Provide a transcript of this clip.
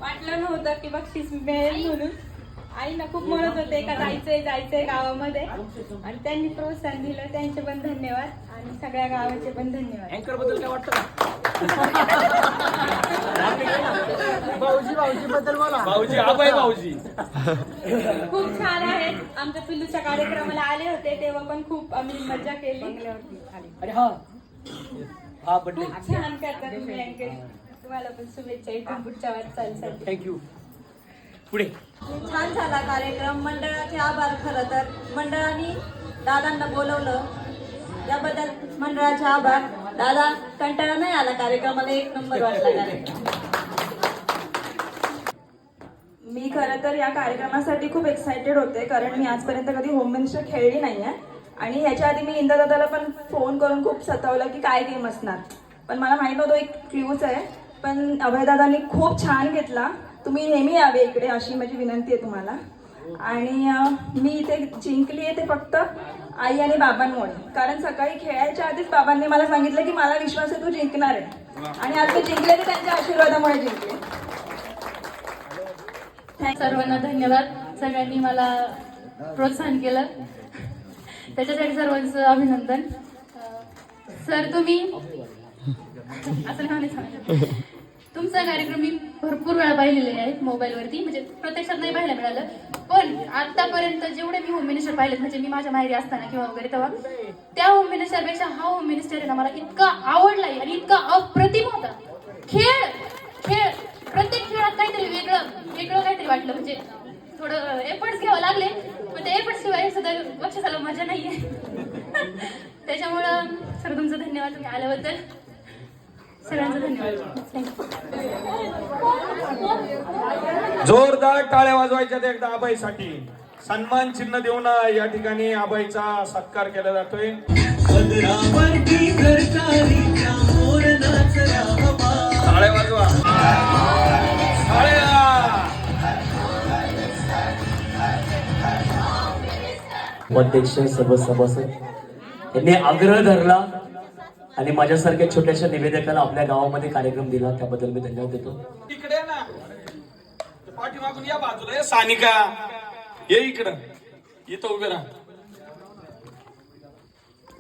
वाटलं नव्हतं की बक्षीस मिळेल म्हणून. आईना खूप म्हणत होते का जायचंय गावामध्ये आणि त्यांनी प्रोत्साहन दिलं. त्यांचे पण धन्यवाद आणि सगळ्या गावाचे पण धन्यवाद. अँकर बद्दल काय वाटतं? भाऊजी बद्दल बोला. भाऊजी आबाई भाऊजी खूप छान आहे. आमच्या पिल्लूच्या कार्यक्रमाला आले होते तेव्हा पण खूप आम्ही मजा केली. अरे हा हा बर्थडे खूप छान करता तुम्ही अँकर. तुम्हाला पण शुभेच्छा इथून पुढच्या वाटचालीसाठी. थँक्यू. पुढे छान झाला कार्यक्रम. मंडळाचे आभार. खरं तर मंडळाने दादांना बोलवलं याबद्दल मंडळाचे आभार. दादा कंटाळा नाही आला कार्यक्रमाला. एक नंबर वाटला कार्यक्रम. मी खरं तर या कार्यक्रमासाठी खूप एक्सायटेड होते कारण मी आजपर्यंत कधी होम मिनिस्टर खेळली नाही आहे आणि ह्याच्या आधी मी इंद्रदादाला पण फोन करून खूप सतावलं की काय गेम असणार, पण मला माहीत नव्हतं एक क्ल्यूज आहे. पण अभयदादांनी खूप छान घेतला. तुम्ही नेहमी यावे इकडे अशी माझी विनंती आहे तुम्हाला. आणि मी इथे जिंकली आहे ते फक्त आई आणि बाबांमुळे, कारण सकाळी खेळायच्या आधीच बाबांनी मला सांगितलं की मला विश्वास आहे तू जिंकणार आहे आणि आज ते जिंकले ते त्यांच्या आशीर्वादामुळे जिंकले. सर्वांना धन्यवाद. सगळ्यांनी मला प्रोत्साहन केलं त्याच्यासाठी सर्वांचं अभिनंदन. सर तुम्ही असं नाही सांगितलं. तुमचा कार्यक्रम मी भरपूर वेळा पाहिलेले आहेत मोबाईलवरती, म्हणजे प्रत्यक्षात नाही पाहायला मिळालं. पण आतापर्यंत जेवढे मी होम मिनिस्टर पाहिलेत, म्हणजे मी माझ्या माहेरी असताना किंवा वगैरे, तेव्हा त्या होम मिनिस्टरपेक्षा हा होम मिनिस्टर आहे ना मला इतका आवडलाय आणि इतका अप्रतिम होता. खेळ खेळ प्रत्येक खेळात काहीतरी वेगळं काहीतरी वाटलं. म्हणजे थोडं एफर्ट्स घ्यावं लागले, पण ते एफर्ट्स शिवाय सुद्धा बक्षिसाला मजा नाहीये. त्याच्यामुळं सर तुमचं धन्यवाद तुम्ही आल्याबद्दल. सगळ्यांचं धन्यवाद. जोरदार टाळ्या वाजवायच्यात एकदा आबाईसाठी. सन्मान चिन्ह देऊन या ठिकाणी आबाईचा सत्कार केला जातोय. टाळ्या वाजवा. अध्यक्ष सर्व सभासद यांनी आग्रह धरला आणि माझ्यासारख्या छोट्याशा निवेदकाला आपल्या गावामध्ये कार्यक्रम दिला, त्याबद्दल मी धन्यवाद देतो. इकडे ना पाठीमागून या बाजूला सानिका ये इकडं. इथं उभे राहा.